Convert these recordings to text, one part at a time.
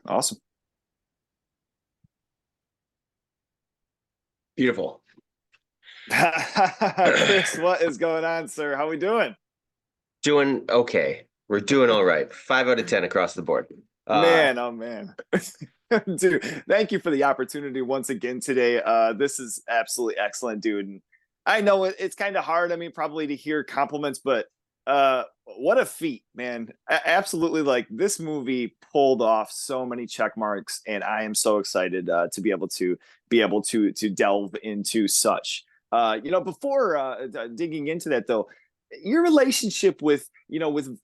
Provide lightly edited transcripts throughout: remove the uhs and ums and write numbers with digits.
Awesome. Beautiful. Chris, what is going on, sir? How we doing? Doing okay. We're doing all right. 5 out of 10 across the board. Uh, Man, oh man. Dude, thank you for the opportunity once again today. This is absolutely excellent, dude. And I know it's kind of hard, I mean, probably to hear compliments, but what a feat, man. Absolutely, like this movie pulled off so many check marks, and I am so excited to be able to delve into such. Before digging into that though, your relationship with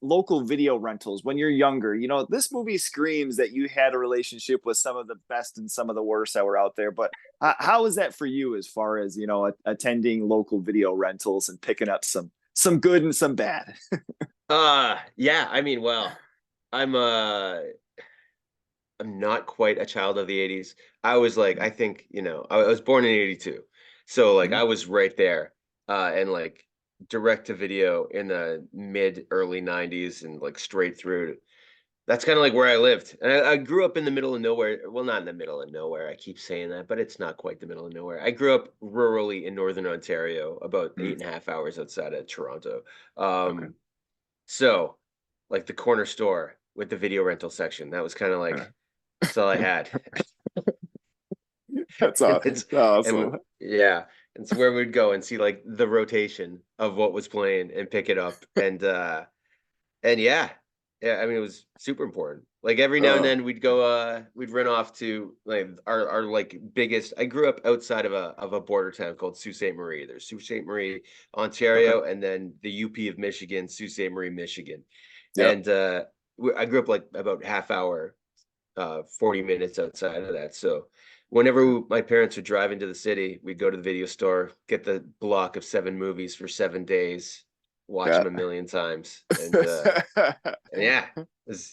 local video rentals when you're younger, this movie screams that you had a relationship with some of the best and some of the worst that were out there. But how is that for you as far as attending local video rentals and picking up some good and some bad? yeah, I mean, well, I'm uh I'm not quite a child of the 80s. I was like, I think, I was born in 82. So like Mhm. I was right there. And like direct to video in the mid early 90s and like straight through. That's kind of like where I lived. And I grew up in the middle of nowhere. Well, not in the middle of nowhere. I keep saying that, but it's not quite the middle of nowhere. I grew up rurally in northern Ontario, about Mm, 8.5 hours outside of Toronto. okay. So like the corner store with the video rental section, that was kind of Uh, like that's all I had. That's And awesome. it's and Awesome. yeah, it's where we'd go and see like the rotation of what was playing and pick it up. And yeah, I mean it was super important. Like every now and Uh, then we'd run off to like our like biggest I grew up outside of a border town called Sault Ste. Marie. There's Sault Ste. Marie, okay. Ontario, and then the UP of Michigan, Sault Ste. Marie, Michigan. Yep. And I grew up like about half hour 40 minutes outside of that. So whenever my parents would drive into the city, we'd go to the video store, get the block of 7 movies for 7 days, watch Yeah. them a million times. And yeah, it was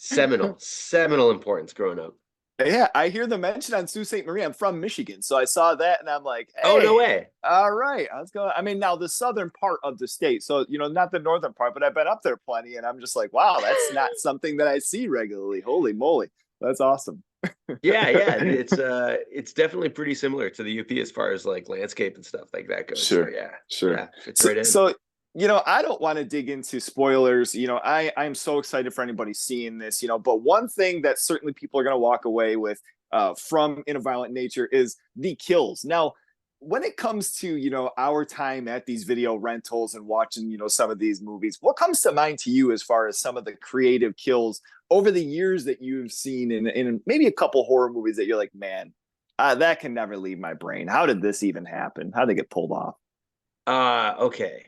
seminal importance growing up. Yeah, I hear the mention on Sault Ste. Marie. I'm from Michigan, so I saw that and I'm like, Oh, no hey, way. all right, let's go. I mean, now the southern part of the state, so not the northern part, but I've been up there plenty, and I'm just like, wow, that's not something that I see regularly. Holy moly, that's awesome. Yeah, it's definitely pretty similar to the UP as far as like landscape and stuff like that goes. So Sure, yeah, sure. yeah, fits So, right in. so I don't want to dig into spoilers. I'm so excited for anybody seeing this. But one thing that certainly people are going to walk away with from In a Violent Nature is the kills. Now, when it comes to our time at these video rentals and watching some of these movies, what comes to mind to you as far as some of the creative kills over the years that you've seen in maybe a couple horror movies that you're like, man, that can never leave my brain. How did this even happen? How did they get pulled off? Okay.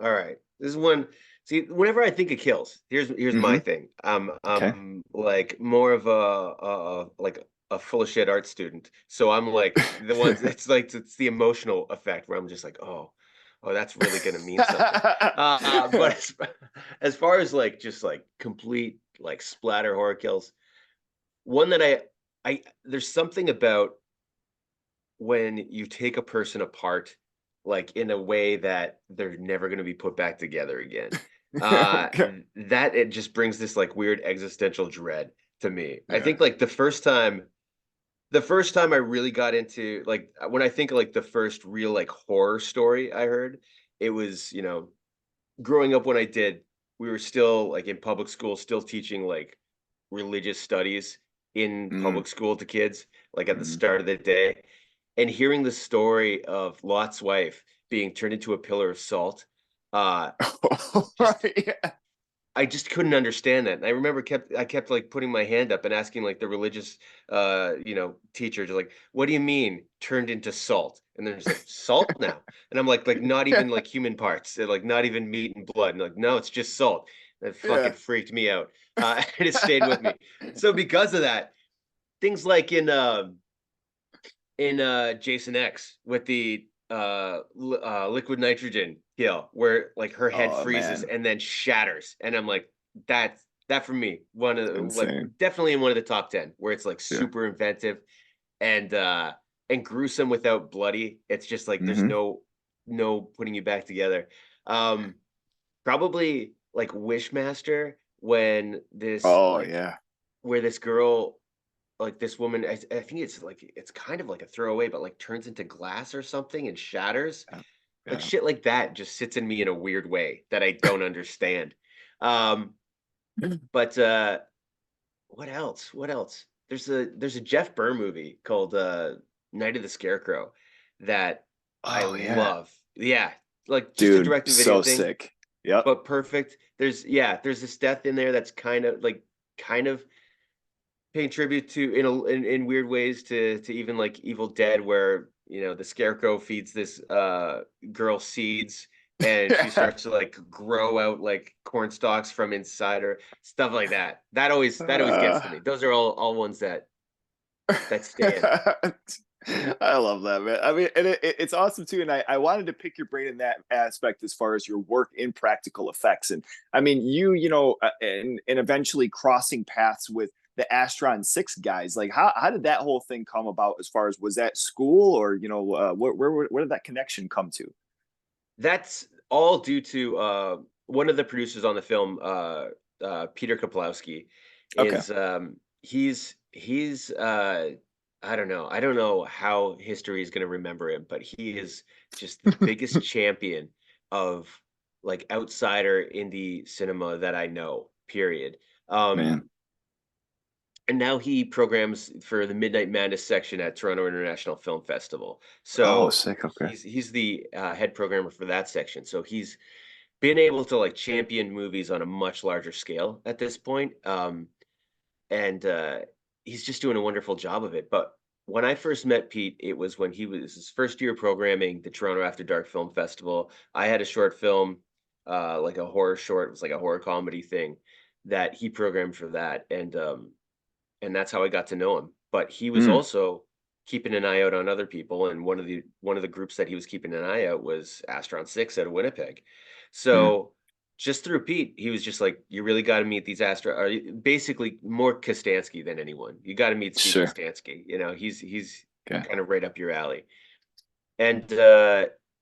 All right. This is one. See, whenever I think of kills, here's my Mm-hmm. thing. Okay. I'm like more of like a full of shit art student. So I'm like the ones it's like it's the emotional effect where I'm just like, oh, that's really gonna mean something. But as far as like just like complete like splatter horror kills, one that I there's something about when you take a person apart like in a way that they're never going to be put back together again. Okay. That it just brings this like weird existential dread to me. I Yeah. think like the first time I really got into like when I think of, like the first real like horror story I heard, it was, growing up when I did, we were still like in public school, still teaching like religious studies in Mm, public school to kids, like at the mm. start of the day. And hearing the story of Lot's wife being turned into a pillar of salt, uh, just Yeah. I just couldn't understand that. And I remember I kept like putting my hand up and asking like the religious teacher to like, what do you mean turned into salt? And they're just like, salt now. And I'm like not even like human parts, like not even meat and blood. And like, no, it's just salt. That fucking Yeah. freaked me out. And it stayed with me. So because of that, things like in Jason X with the liquid nitrogen kill where like her head Oh freezes man, and then shatters and I'm like that for me one of like insane. definitely in one of the top 10 where it's like Yeah. super inventive and gruesome without bloody. It's just like there's Hmm. no putting you back together. um Probably like Wishmaster when this Oh like yeah. where this girl like this woman, I think it's like it's kind of like a throwaway, but like turns into glass or something and shatters. Yeah. Like Yeah. shit like that just sits in me in a weird way that I don't understand. Um, but what else? What else? There's a Jeff Burr movie called Night of the Scarecrow that I Oh yeah, love. Yeah, like just a dude, direct to video so thing, sick. Yep. but perfect. There's this death in there that's kind of paying tribute to in weird ways to even like Evil Dead, where the scarecrow feeds this girl seeds and she starts to like grow out like corn stalks from inside her, stuff like that. That always gets Uh, to me. Those are all ones that stand. I love that, man. I mean, and it's awesome too. And I wanted to pick your brain in that aspect as far as your work in practical effects. And I mean, and eventually crossing paths with the Astron 6 guys. Like, how did that whole thing come about? As far as, was that school, or where did that connection come to? That's all due to one of the producers on the film, Peter Kaplowski, Okay. is I don't know how history is going to remember him, but he is just the biggest champion of like outsider indie cinema that I know. Period. Um, Man. and now he programs for the Midnight Madness section at Toronto International Film Festival. Oh, So sick. Okay. he's the head programmer for that section. So he's been able to like champion movies on a much larger scale at this point. And he's just doing a wonderful job of it. But when I first met Pete, it was when he was his first year programming the Toronto After Dark Film Festival. I had a short film, like a horror short. It was like a horror comedy thing that he programmed for that, and that's how I got to know him. But he was Mm, also keeping an eye out on other people, and one of the groups that he was keeping an eye out was Astron 6 out of Winnipeg. mm, So just through Pete, he was just like, "You really got to meet these basically more Kostansky than anyone. You got to meet Steve sure. Kostansky. He's Okay. kind of right up your alley." And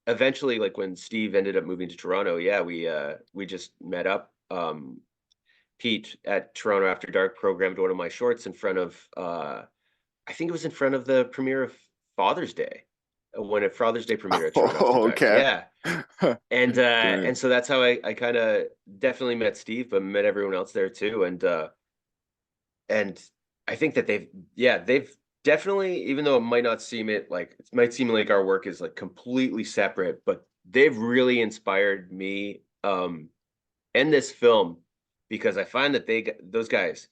eventually, like when Steve ended up moving to Toronto, yeah, we just met up. Pete at Toronto After Dark programmed one of my shorts in front of I think it was in front of the premiere of Father's Day, when a Father's Day premiere at Toronto After Oh, Dark. okay. Yeah. And Good. so that's how I kind of definitely met Steve, but met everyone else there too. And I think that they've definitely, even though it might seem like our work is like completely separate, but they've really inspired me and this film, because I find that those guys,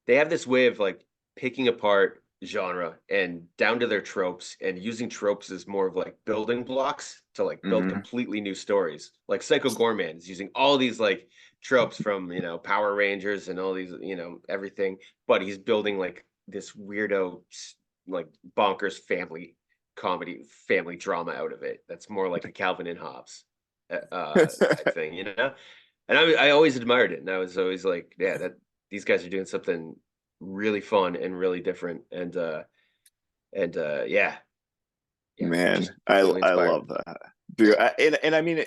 they have this way of like picking apart genre and down to their tropes, and using tropes as more of like building blocks to like build Hmm. completely new stories. Like Psycho Gorman is using all these like tropes from Power Rangers and all these everything, but he's building like this weirdo like bonkers family drama out of it. That's more like a Calvin and Hobbes type thing, And I always admired it, and I was always like, yeah, that these guys are doing something really fun and really different, and yeah, yeah, Man, just I really I inspired. love that. Dude, and I mean,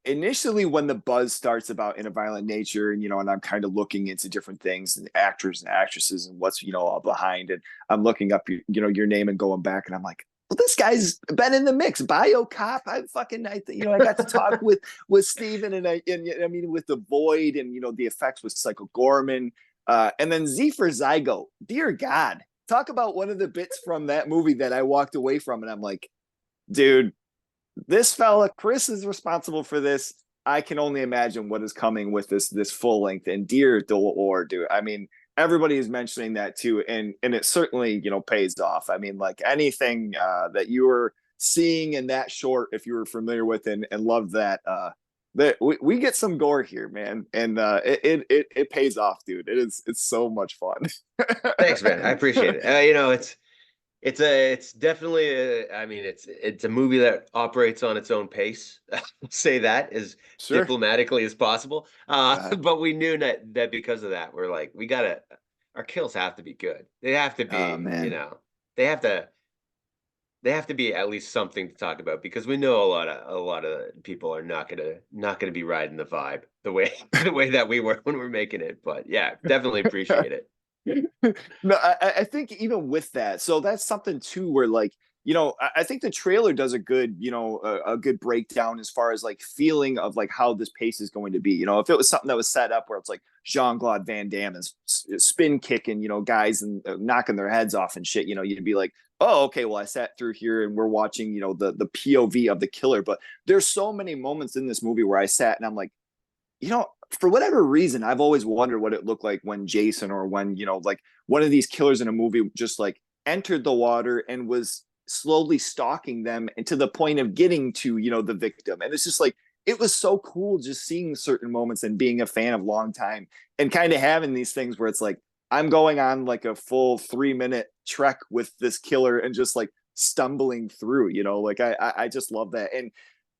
initially when the buzz starts about In a Violent Nature, and I'm kind of looking into different things and actors and actresses and what's, all behind, and I'm looking up, your name and going back, and I'm like, well, this guy's been in the mix. Bio Cop. I got to talk with Steven, and I mean, with the Void, and the effects with Psycho Gorman, and then Z for Zygo. Dear God, talk about one of the bits from that movie that I walked away from, and I'm like, dude, this fella Chris is responsible for this. I can only imagine what is coming with this full length. And dear Dolor, dude, I mean, everybody is mentioning that too, and it certainly pays off. I mean, like anything that you were seeing in that short, if you were familiar with and loved that. That we get some gore here, man, and it pays off, dude. It's so much fun. Thanks, man. I appreciate it. It's definitely I mean, it's a movie that operates on its own pace. Say that as Sure. diplomatically as possible. Uh, But we knew that because of that, we're like, we gotta our kills have to be good. They have to oh be, man. they have to they have to be at least something to talk about, because we know a lot of people are not gonna be riding the vibe the way the way that we were when we're making it. But yeah, definitely appreciate it. No, I think even with that, so that's something too where like, I think the trailer does a good, a good breakdown as far as like feeling of like how this pace is going to be. If it was something that was set up where it's like Jean-Claude Van Damme is spin kicking, guys and knocking their heads off and shit, you'd be like, oh, okay, well, I sat through here and we're watching, the POV of the killer. But there's so many moments in this movie where I sat and I'm like, for whatever reason, I've always wondered what it looked like when Jason or when, like one of these killers in a movie just like entered the water and was slowly stalking them and to the point of getting to, the victim. And it's just like, it was so cool just seeing certain moments and being a fan of long time and kind of having these things where it's like, I'm going on like a full 3-minute trek with this killer and just like stumbling through, like I just love that. And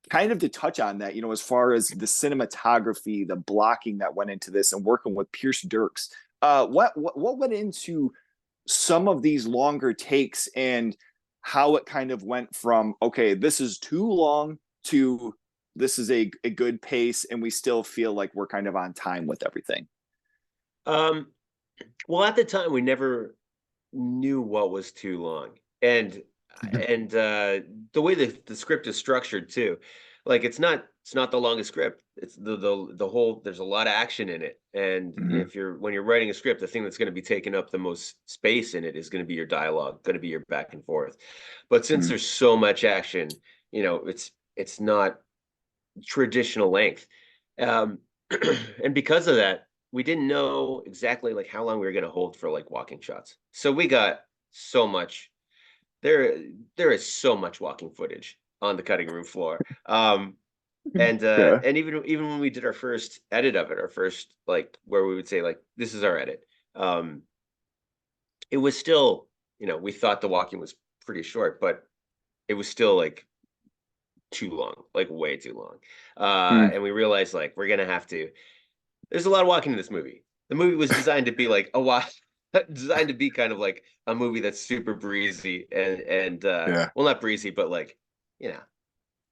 kind of to touch on that, as far as the cinematography, the blocking that went into this, and working with Pierce Dirks, what went into some of these longer takes and how it kind of went from okay, this is too long to this is a good pace, and we still feel like we're kind of on time with everything. Um, well, at the time, we never knew what was too long, and the way the script is structured too, like it's not the longest script. It's the whole. There's a lot of action in it, and Mm-hmm. if you're when you're writing a script, the thing that's going to be taking up the most space in it is going to be your dialogue, going to be your back and forth. But since Mm-hmm. there's so much action, it's not traditional length. Um, and because of that, we didn't know exactly like how long we were going to hold for like walking shots. So we got so much there there is so much walking footage on the cutting room floor. Yeah. And even when we did our first edit of it, our first like where we would say like this is our edit. Um it was still, we thought the walking was pretty short, but it was still like too long, like way too long. Mm. And we realized like we're gonna have to there's a lot of walking in this movie. The movie was designed to be like a lot, designed to be kind of like a movie that's super breezy and Yeah. well, not breezy, but like, you know,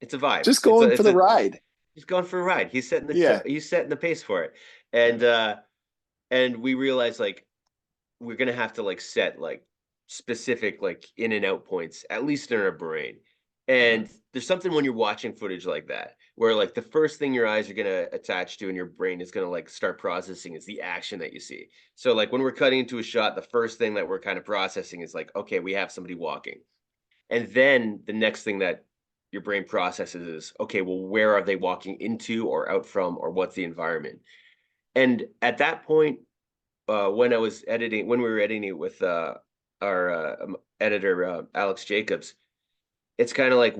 it's a vibe. Just going for the ride. He's going for a ride. Yeah. He's setting the pace for it, and and we realized like we're gonna have to like set like specific like in and out points, at least in our brain. And there's something when you're watching footage like that, where like the first thing your eyes are gonna attach to and your brain is gonna like start processing is the action that you see. So like when we're cutting into a shot, the first thing that we're kind of processing is like, okay, we have somebody walking. And then the next thing that your brain processes is, okay, well, where are they walking into or out from, or what's the environment? And at that point, when we were editing it with our editor Alex Jacobs, it's kind of like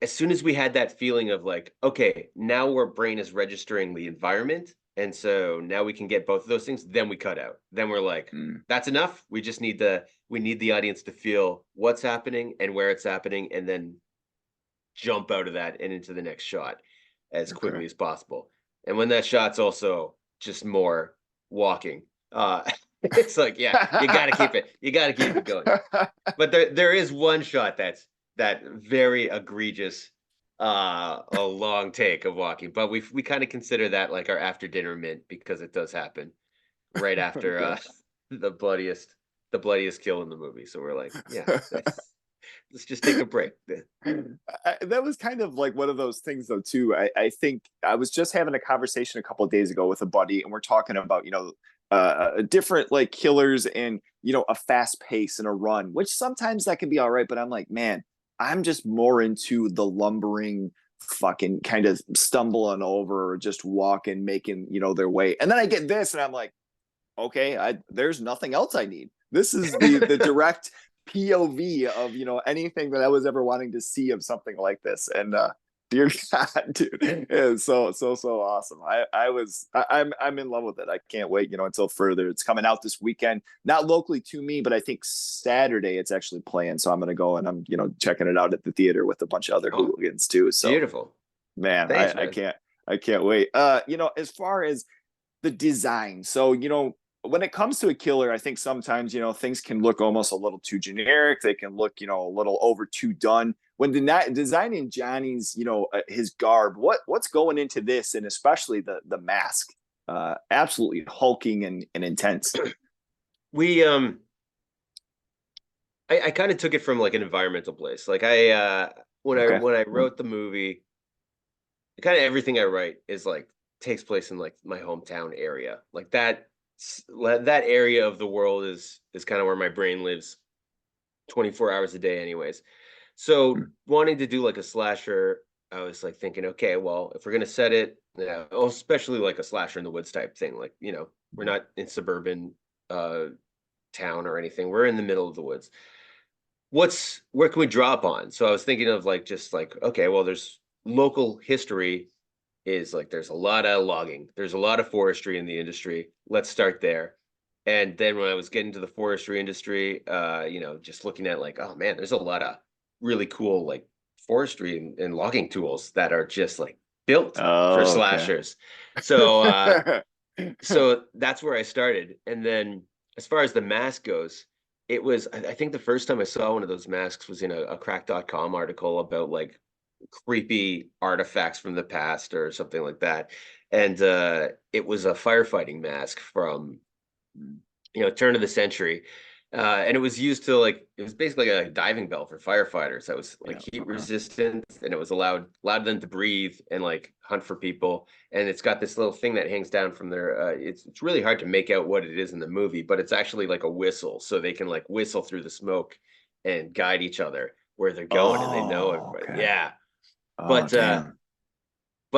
as soon as we had that feeling of like, okay, now our brain is registering the environment, and so now we can get both of those things. Then we cut out. Then we're like, Mm. that's enough. We need the audience to feel what's happening and where it's happening, and then jump out of that and into the next shot as Okay. quickly as possible. And when that shot's also just more walking, it's like, yeah, you got to keep it. You got to keep it going. But there is one shot that very egregious, a long take of walking. But we kind of consider that like our after dinner mint because it does happen right after Okay. the bloodiest kill in the movie. So we're like, yeah, let's just take a break. That was kind of like one of those things though too. I think I was just having a conversation a couple of days ago with a buddy and we're talking about different like killers and a fast pace and a run, which sometimes that can be all right, but I'm like, man, I'm just more into the lumbering fucking kind of stumbling over or just walking making their way, and then I get this and I'm like, okay, there's nothing else I need. This is the direct POV of anything that I was ever wanting to see of something like this. And dear God, dude, it's so awesome. I'm in love with it. I can't wait, until further. It's coming out this weekend, not locally to me, but I think Saturday it's actually playing. So I'm gonna go and I'm checking it out at the theater with a bunch of other Oh, hooligans too. So beautiful. man, Thanks, I man. can't wait. As far as the design. So, when it comes to a killer, I think sometimes, things can look almost a little too generic. They can look, a little over too done. When designing Johnny's, his garb, what's going into this, and especially the mask, absolutely hulking and intense. we I kind of took it from like an environmental place. Like Okay. when I wrote the movie, kind of everything I write is like takes place in like my hometown area. Like that area of the world is kind of where my brain lives 24 hours a day anyways. So Mm. wanting to do like a slasher, I was like thinking, okay, well, if we're gonna set it, yeah, oh, especially like a slasher in the woods type thing, like, we're not in suburban uh town or anything. We're in the middle of the woods. Where can we drop on? So I was thinking of like just like, okay, well, there's local history is like there's a lot of logging, there's a lot of forestry in the industry. Let's start there. And then when I was getting to the forestry industry, just looking at like, oh man, there's a lot of really cool like forestry and logging tools that are just like built for Oh, okay. slashers. So that's where I started. And then as far as the mask goes, I think the first time I saw one of those masks was in a crack.com article about like creepy artifacts from the past or something like that. And it was a firefighting mask from turn of the century. And it was used to like it was basically like a diving bell for firefighters that was like Yeah. heat Okay. resistant, and it was allowed them to breathe and like hunt for people. And it's got this little thing that hangs down from their it's really hard to make out what it is in the movie, but it's actually like a whistle, so they can like whistle through the smoke and guide each other where they're going, and they know Oh, everybody. okay. Yeah. Oh, But damn.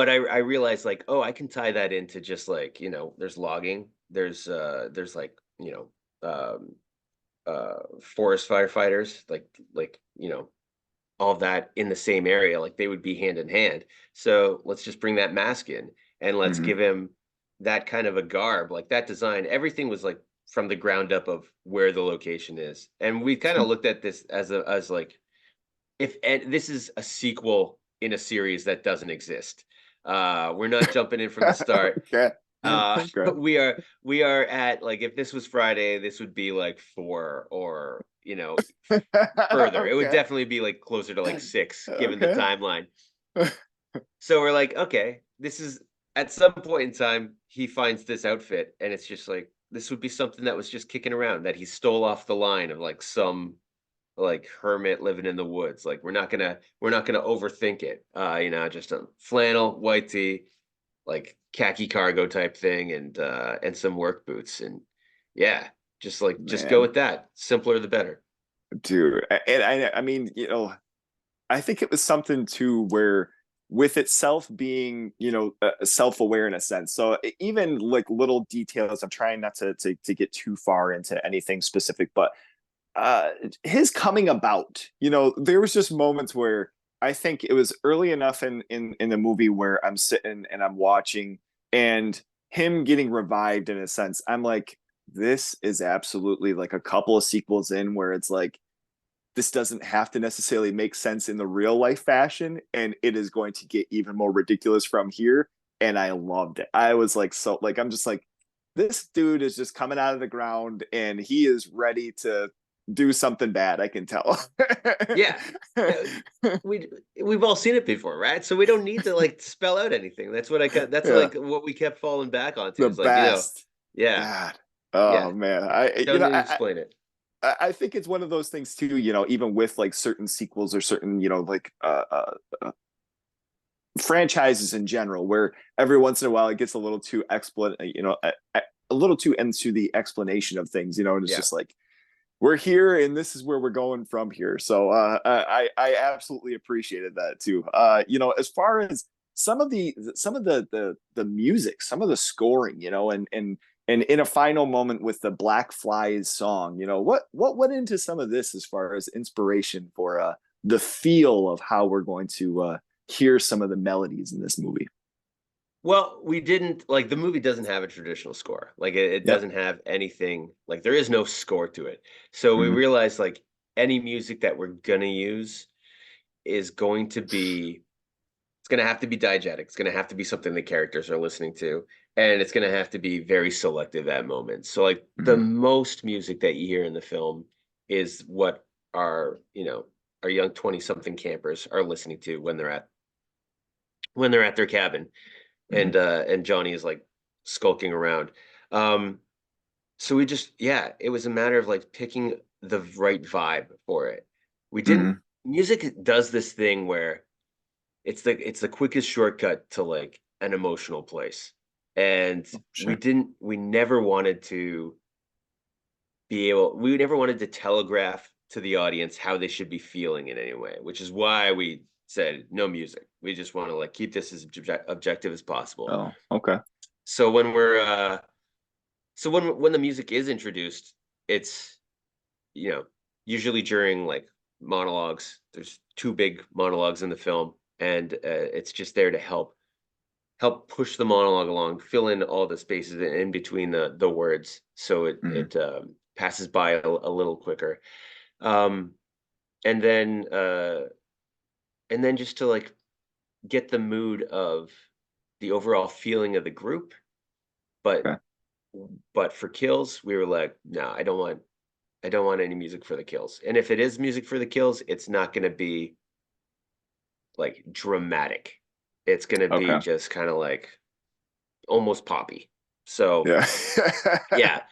I realized like, oh, I can tie that into just like, there's logging, there's like, um forest firefighters, like, all of that in the same area, like they would be hand in hand. So let's just bring that mask in and let's Hmm. give him that kind of a garb, like that design. Everything was like from the ground up of where the location is. And we kind of looked at this as like if and this is a sequel in a series that doesn't exist. We're not jumping in from the start. Okay. Okay. We are at like if this was Friday, this would be like 4 or further. It would Okay. definitely be like closer to like 6 given the Okay. timeline. So we're like, okay, this is at some point in time he finds this outfit and it's just like this would be something that was just kicking around that he stole off the line of like some like hermit living in the woods. Like we're not gonna overthink it. Just a flannel, white tee, like khaki cargo type thing, and some work boots. And yeah, just go Man, with that. Simpler the better. dude. And I mean, I think it was something too where with itself being, self-aware in a sense. So even like little details, I'm trying not to get too far into anything specific, but uh his coming about, there was just moments where I think it was early enough in the movie where I'm sitting and I'm watching and him getting revived in a sense. I'm like, this is absolutely like a couple of sequels in where it's like this doesn't have to necessarily make sense in the real life fashion, and it is going to get even more ridiculous from here. And I loved it. I was like, so like, I'm just like, this dude is just coming out of the ground and he is ready to do something bad. I can tell. Yeah. Uh, we we've all seen it before, right? So we don't need to like spell out anything. That's Yeah, like what we kept falling back onto. the Is like, best. yeah, God. yeah. Oh man, Don't need to explain it. I think it's one of those things too. Even with like certain sequels or certain, like franchises in general, where every once in a while it gets a little too a little too into the explanation of things, and it's Yeah. just like we're here and this is where we're going from here. So I absolutely appreciated that too. As far as some of the music, some of the scoring, and in a final moment with the Black Flies song, what went into some of this as far as inspiration for the feel of how we're going to hear some of the melodies in this movie. Well, we didn't like the movie doesn't have a traditional score. Like it Yep. doesn't have anything, like there is no score to it. So we Mm-hmm. realized like any music that we're gonna use is going to be it's gonna have to be diegetic. It's gonna have to be something the characters are listening to, and it's gonna have to be very selective at moments. So like the Mm-hmm. most music that you hear in the film is what our young 20 something campers are listening to when they're at their cabin Mm-hmm. and Johnny is like skulking around. Um So we just, yeah, it was a matter of like picking the right vibe for it. We didn't, Hmm. music does this thing where it's the quickest shortcut to like an emotional place. And Sure. we never wanted to we never wanted to telegraph to the audience how they should be feeling in any way, which is why we said no music. We just want to like keep this as objective as possible. Oh, okay. So when the music is introduced, it's, you know, usually during like monologues. There's two big monologues in the film, and it's just there to help push the monologue along, fill in all the spaces in between the words, so Hmm. it passes by a little quicker. Um, and then just to like get the mood of the overall feeling of the group, but Okay. for kills, we were like, no, I don't want any music for the kills. And if it is music for the kills, it's not going to be like dramatic. It's going to be Okay. just kind of like almost poppy. So Yeah. yeah,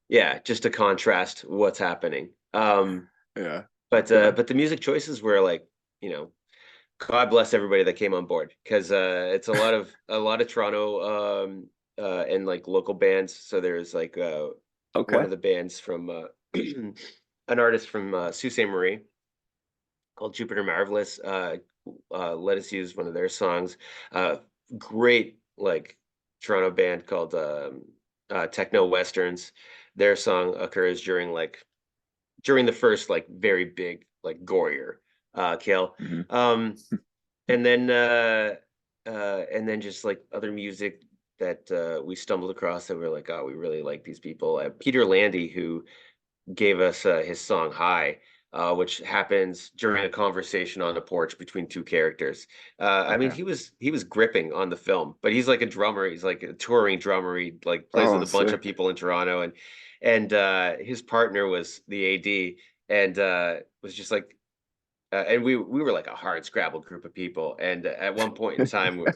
yeah, just to contrast what's happening. Yeah. Okay. But the music choices were like, you know, God bless everybody that came on board, because it's a lot of Toronto and like local bands. So there's like one Okay. of the bands from an artist from Sault Ste. Marie called Jupiter Marvelous. Let us use one of their songs. Uh, Great like Toronto band called Techno Westerns. Their song occurs during the first like very big like gorier kill. Hmm. Um, and then just like other music that we stumbled across that we're like, oh, we really like these people. Peter Landy, who gave us his song "High," which happens during a conversation on the porch between two characters. I mean, Okay. he was gripping on the film, but he's like a drummer. He's like a touring drummer. He like plays with Oh, a bunch of sick. people in Toronto, and his partner was the AD, and was just like. And we were like a hard scrabble group of people, and at one point in time, we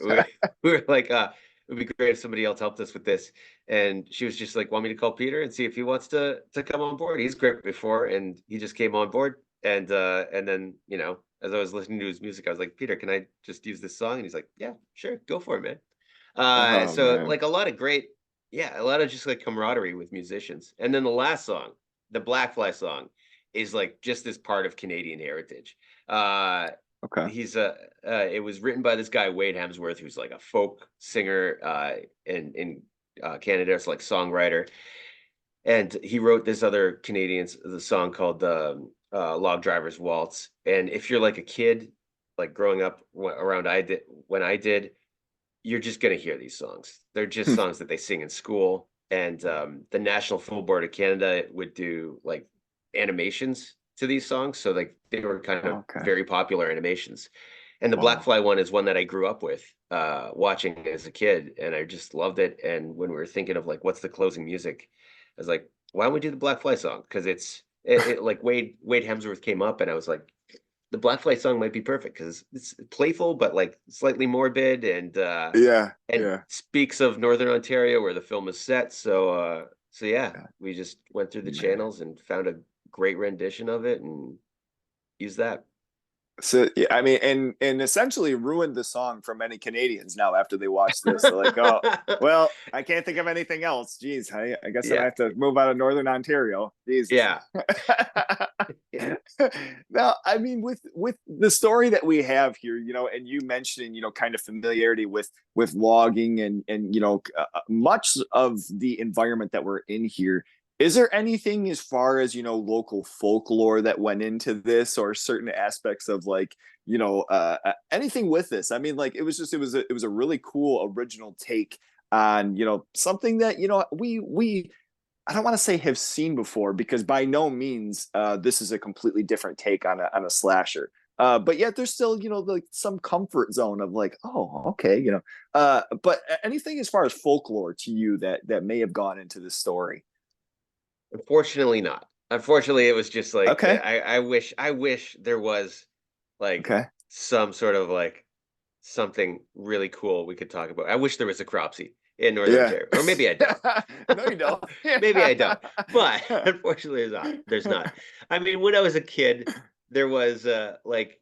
were like, "It would be great if somebody else helped us with this." And she was just like, "Want me to call Peter and see if he wants to come on board?" He's gripped before, and he just came on board. And then, you know, as I was listening to his music, I was like, "Peter, can I just use this song?" And he's like, "Yeah, sure, go for it, man." Oh So man. like a lot of great, yeah, a lot of just like camaraderie with musicians. And then the last song, the Black Fly song, is like just this part of Canadian heritage. Uh, Okay. he's it was written by this guy Wade Hemsworth, who's like a folk singer in Canada, it's like songwriter, and he wrote this other Canadians the song called Log Driver's Waltz. And if you're like a kid, like growing up around when I did, you're just gonna hear these songs. They're just Hmm. songs that they sing in school, and the National Film Board of Canada would do like animations to these songs, so like they were kind of Okay. very popular animations. And the Black Wow. Fly one is one that I grew up with, watching as a kid, and I just loved it. And when we were thinking of like what's the closing music, I was like, why don't we do the Black Fly song? Because it like Wade Hemsworth came up, and I was like, the Black Fly song might be perfect because it's playful but like slightly morbid, Yeah. and Yeah. speaks of Northern Ontario where the film is set. So yeah, Yeah. we just went through the Man. channels and found a great rendition of it and used that. So yeah, I mean, and essentially ruined the song for many Canadians now after they watch this. They're like, oh, well, I can't think of anything else. Geez, I guess I'm gonna Yeah, have to move out of Northern Ontario. Jesus. yeah, yeah. Now, I mean, with the story that we have here, and you mentioning, kind of familiarity with logging and much of the environment that we're in here. Is there anything as far as, local folklore that went into this or certain aspects of like, anything with this? I mean, like it was a really cool original take on, something that, we I don't want to say have seen before because by no means this is a completely different take on a slasher. But yet there's still, like some comfort zone of like, oh, okay, but anything as far as folklore to you that may have gone into this story. Unfortunately, not. Unfortunately, it was just like Okay. I wish there was like Okay. some sort of like something really cool we could talk about. I wish there was a cropsy in Northern Yeah. Ontario, or maybe I don't. No, you don't. Maybe I don't, but unfortunately, there's not. There's not. I mean, when I was a kid, there was like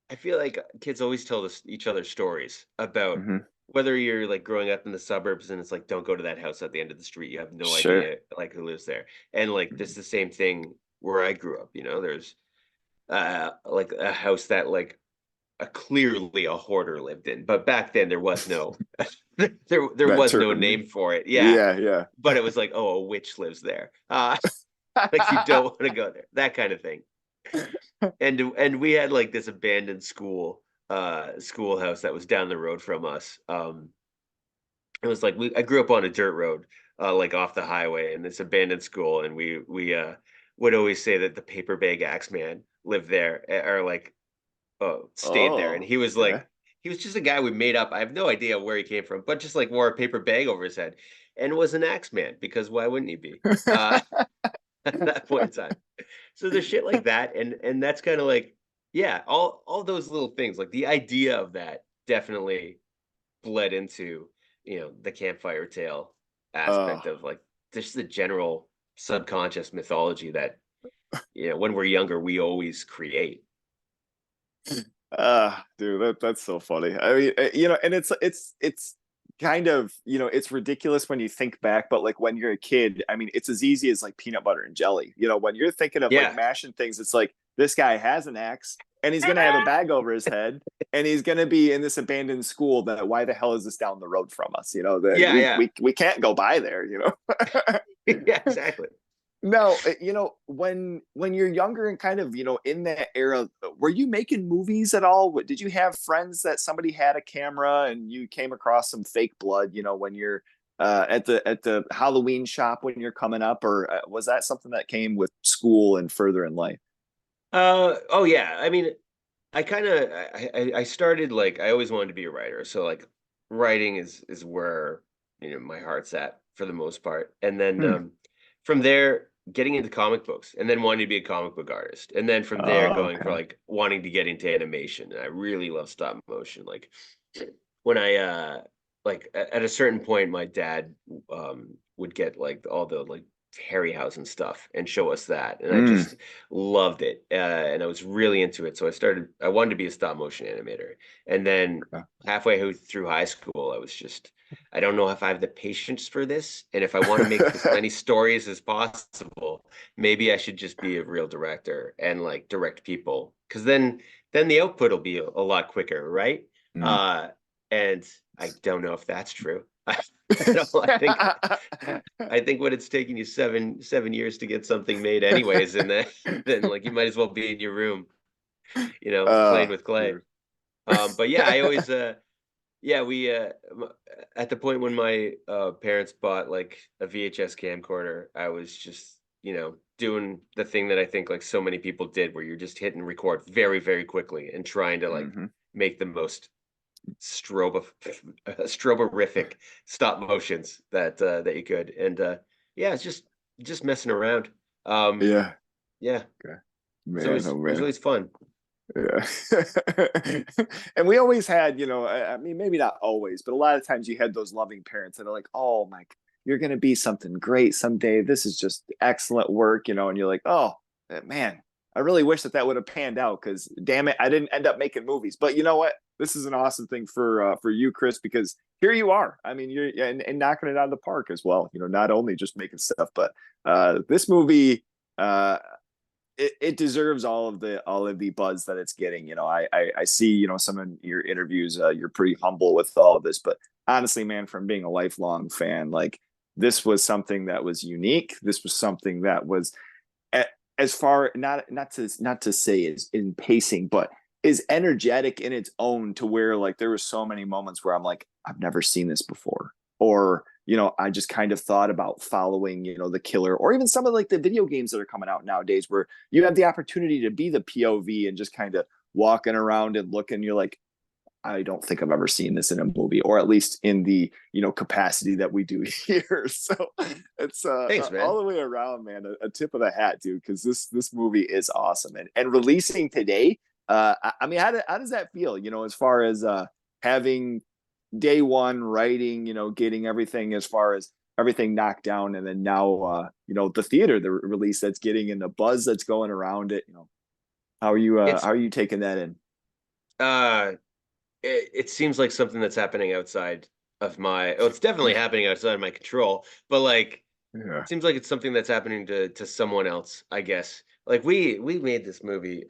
I feel like kids always tell each other stories about Hmm. whether you're like growing up in the suburbs and it's like, don't go to that house at the end of the street. You have no Sure. idea like who lives there. And like this is the same thing where I grew up, there's like a house that like clearly a hoarder lived in. But back then there was no there That was no term. name for it. Yeah. Yeah, yeah. But it was like, oh, a witch lives there. Like you don't want to go there. That kind of thing. And we had like this abandoned schoolhouse that was down the road from us. It was like I grew up on a dirt road, like off the highway in this abandoned school, and we would always say that the paper bag axe man lived there, or like stayed there, and Oh, okay. he was just a guy we made up. I have no idea where he came from, but just like wore a paper bag over his head and was an axe man because why wouldn't he be? At that point in time. So there's shit like that, and that's kind of like, yeah, all those little things, like the idea of that definitely bled into, the campfire tale Oh, aspect of like just the general subconscious mythology that, when we're younger, we always create. dude, that's so funny. I mean, and it's kind of, it's ridiculous when you think back, but like when you're a kid, I mean, it's as easy as like peanut butter and jelly. When you're thinking of like Yeah. mashing things, it's like this guy has an axe and he's gonna have a bag over his head and he's gonna be in this abandoned school that why the hell is this down the road from us? That Yeah, yeah. we can't go by there. Yeah, exactly. No, when you're younger and kind of, in that era, were you making movies at all? Did you have friends that somebody had a camera and you came across some fake blood, when you're at the Halloween shop when you're coming up, or was that something that came with school and further in life? Oh yeah. I mean, I kind of I started like I always wanted to be a writer. So like writing is where, my heart's at for the most part. And then Hmm. from there getting into comic books and then wanting to be a comic book artist. And then from there Oh, going for okay. like wanting to get into animation. And I really love stop motion. Like when I like at a certain point my dad would get like all the like Harryhausen stuff and show us that, and I Mm, just loved it, and I was really into it. So I wanted to be a stop motion animator, and then okay. halfway through high school I was just, I don't know if I have the patience for this, and if I want to make as many stories as possible, maybe I should just be a real director and like direct people, because then the output will be a lot quicker, right? Mm. uh and I don't know if that's true. I don't. I think when it's taking you seven years to get something made, anyways, and then like you might as well be in your room, playing with clay. Dude. But yeah, I always yeah, we at the point when my parents bought like a VHS camcorder, I was just, doing the thing that I think like so many people did, where you're just hitting record very, very quickly and trying to like Hmm. make the most strobo stroberific stop motions that you could. And yeah, it's just messing around. Um Yeah. yeah, Okay. so it Man, was oh it was man. always fun. Yeah. And we always had, I mean, maybe not always, but a lot of times you had those loving parents that are like, oh, Mike, you're going to be something great someday. This is just excellent work, and you're like, oh, man, I really wish that would have panned out because damn it, I didn't end up making movies. But you know what? This is an awesome thing for you, Chris, because here you are. I mean, you're and knocking it out of the park as well. Not only just making stuff, but this movie, uh, it deserves all of the buzz that it's getting. I see, some of your interviews, you're pretty humble with all of this, but honestly, man, from being a lifelong fan, like this was something that was unique. This was something that was as far not to say is in pacing, but is energetic in its own to where like there were so many moments where I'm like, I've never seen this before. Or, I just kind of thought about following, the killer, or even some of like the video games that are coming out nowadays where you have the opportunity to be the POV and just kind of walking around and looking, you're like, I don't think I've ever seen this in a movie, or at least in the capacity that we do here. So it's Thanks, man. all the way around, man. A tip of the hat, dude, because this movie is awesome, and releasing today. I mean, how does that feel? As far as having day one writing, getting everything as far as everything knocked down, and then now, the theater, the release that's getting, and the buzz that's going around it. How It's are you taking that in? uh it seems like something that's happening outside of my it's definitely happening outside of my control, but like Yeah. seems like it's something that's happening to someone else, I guess. Like we made this movie,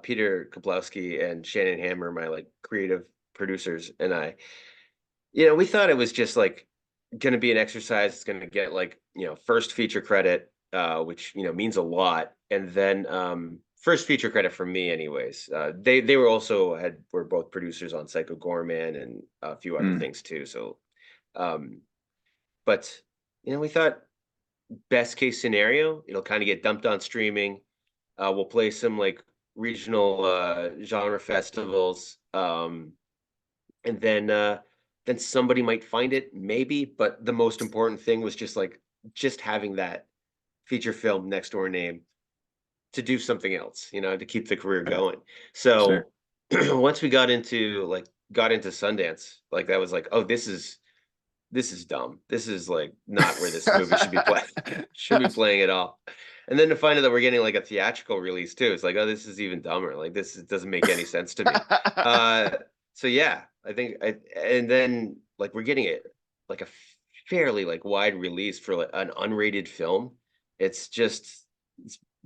Peter Kaplowski and Shannon Hammer, my like creative producers, and I, we thought it was just like gonna be an exercise. It's gonna get like, first feature credit, which means a lot, and then first feature credit for me, anyways. They were both producers on Psycho Gorman and a few other Mm, things too. So, um, but we thought best case scenario, it'll kind of get dumped on streaming. We'll play some like regional genre festivals, and then somebody might find it, maybe. But the most important thing was just having that feature film next door name to do something else, to keep the career yeah, going. sure. So once we got into Sundance, like that was like, oh, this is dumb. This is like not where this movie should be playing should be playing at all. And then to find out that we're getting like a theatrical release too, it's like, oh, this is even dumber. Like doesn't make any sense to me. Uh, so yeah, I think and then like we're getting it like a fairly like wide release for like an unrated film. It's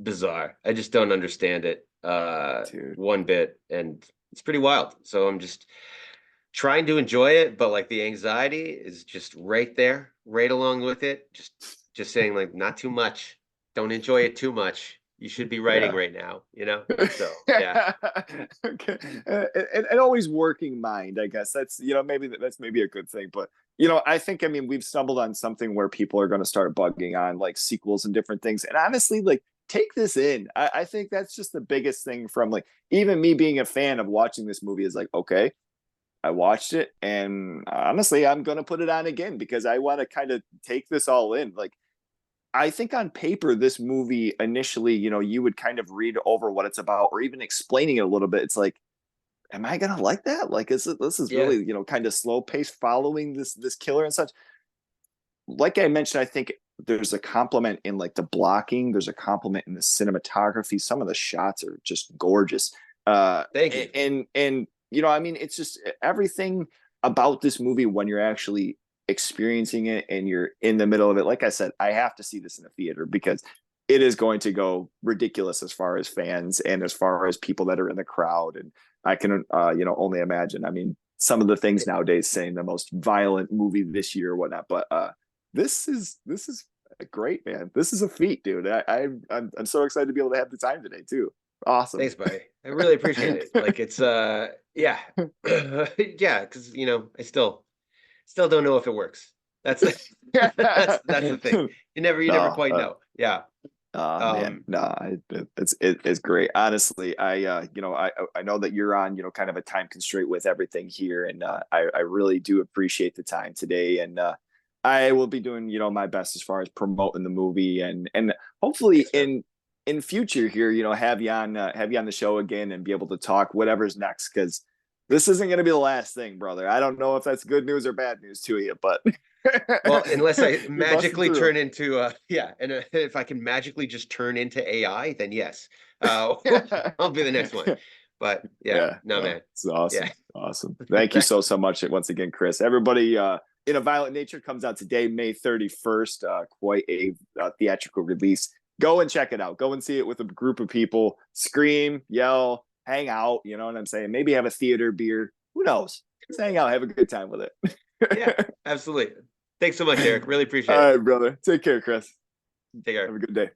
bizarre. I just don't understand it Dude. one bit, and it's pretty wild. So I'm just trying to enjoy it, but like the anxiety is just right there, right along with it. Just saying like not too much. Don't enjoy it too much. You should be writing Yeah. right now. So yeah. Okay. And always working mind, I guess that's, maybe that's maybe a good thing. But, I think, I mean, we've stumbled on something where people are going to start bugging on like sequels and different things. And honestly, like, take this in. I think that's just the biggest thing from like, even me being a fan of watching this movie is like, okay, I watched it, and honestly, I'm going to put it on again because I want to kind of take this all in. Like, I think on paper, this movie initially, you would kind of read over what it's about or even explaining it a little bit. It's like, am I gonna like that? Like, this is Yeah. really, kind of slow pace following this killer and such. Like I mentioned, I think there's a compliment in like the blocking, there's a compliment in the cinematography. Some of the shots are just gorgeous. Thank you. And I mean, it's just everything about this movie when you're actually experiencing it and you're in the middle of it. Like I said, I have to see this in a theater because it is going to go ridiculous as far as fans and as far as people that are in the crowd. And I can, only imagine. I mean, some of the things nowadays saying the most violent movie this year or whatnot, but this is great, man. This is a feat, dude. I'm so excited to be able to have the time today too. Awesome. Thanks, buddy. I really appreciate it. Like it's yeah. Yeah, because I still don't know if it works. That's that's the thing. You never No, quite know. Yeah. man, Um no, it's great. Honestly, I know that you're on, kind of a time constraint with everything here, and I really do appreciate the time today, and I will be doing, my best as far as promoting the movie, and hopefully Thanks, man. in future here, have you on the show again and be able to talk whatever's next because this isn't going to be the last thing, brother. I don't know if that's good news or bad news to you, but Well, unless I you're busting magically through. turn into yeah, and if I can magically just turn into AI, then yes. I'll be the next one. But yeah, Yeah, no, no, man. it's Yeah. awesome. Awesome. Thank you so much once again, Chris. Everybody, In a Violent Nature comes out today, May 31st. Quite a theatrical release. Go and check it out. Go and see it with a group of people. Scream, yell, hang out. You know what I'm saying? Maybe have a theater beer. Who knows? Just hang out, have a good time with Yeah, it. absolutely. Thanks so much, Eric. Really All appreciate it. right, brother. Take care, Chris. Take care. Have a good day.